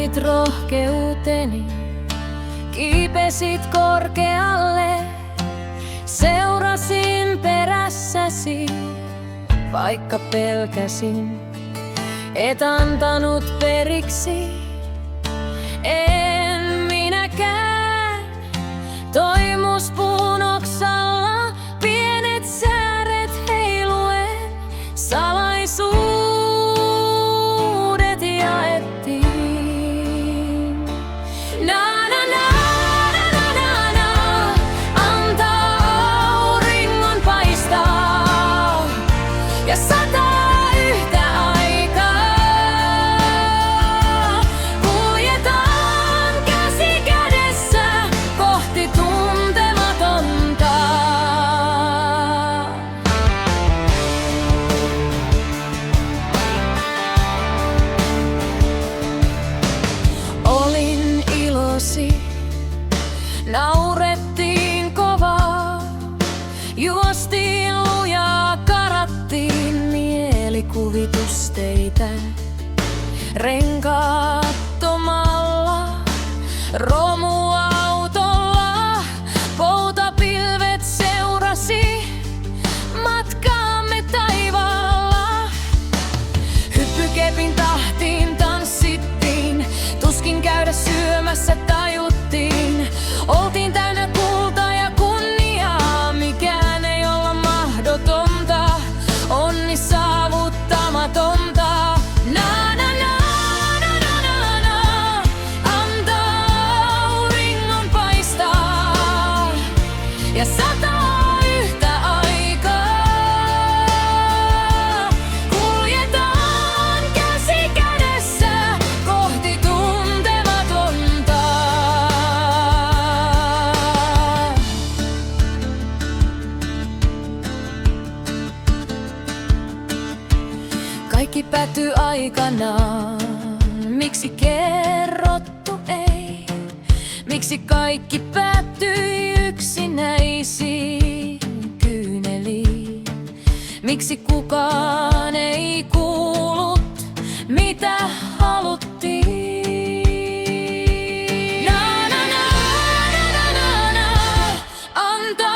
Lunastitit rohkeuteni, kiipesit korkealle. Seurasin perässäsi, vaikka pelkäsin. Et antanut periksi, en minäkään. Toimuspuun oksalla pienet sääret heiluen, salaisuudet jaettiin. Na na na na na na na, anta auringon paistaa ja sataa yhtä aikaa. Kuljetaan käsi kädessä kohti tuntematonta. Olin ilosi, naurettiin kovaa, juostiin lujaa, karattiin mielikuvitusteitä. Renkaattomalla romuautolla poutapilvet seurasi matkaamme taivaalla. Hyppykepin tahtiin tanssittiin, tuskin käydä syömässä tajuttiin. Oltiin täynnä kultaa ja kunniaa, mikään ei olla mahdotonta, onni saavuttamatonta. Na na na na na na na, anta auringon paistaa ja sataa yhtä aikaa. Kuljetaan käsi kädessä kohti tuntematonta. Kaikki päättyy aikanaan, miksi kerrottu ei? Miksi kaikki päättyi yksinäisiin kyyneliin? Miksi kukaan ei kuullut, mitä haluttiin? Na na na na na na na, anta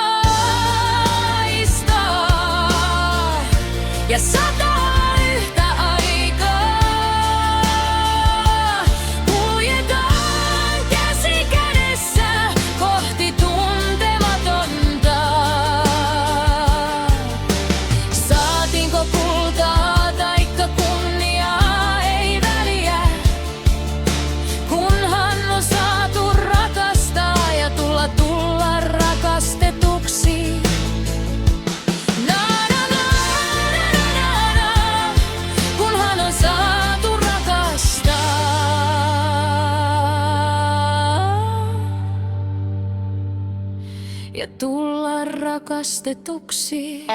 aistaa ja sataa yhtä aikaa. Kuljetaan käsi kädessä kohti tuntematonta. Saatiinko kultaa taikka kunniaa, ei väliä, kunhan on saatu rakastaa ja tulla rakastetuksi. Na na na na na na, kunhan on saatu rakastaa ja tulla rakastetuksi.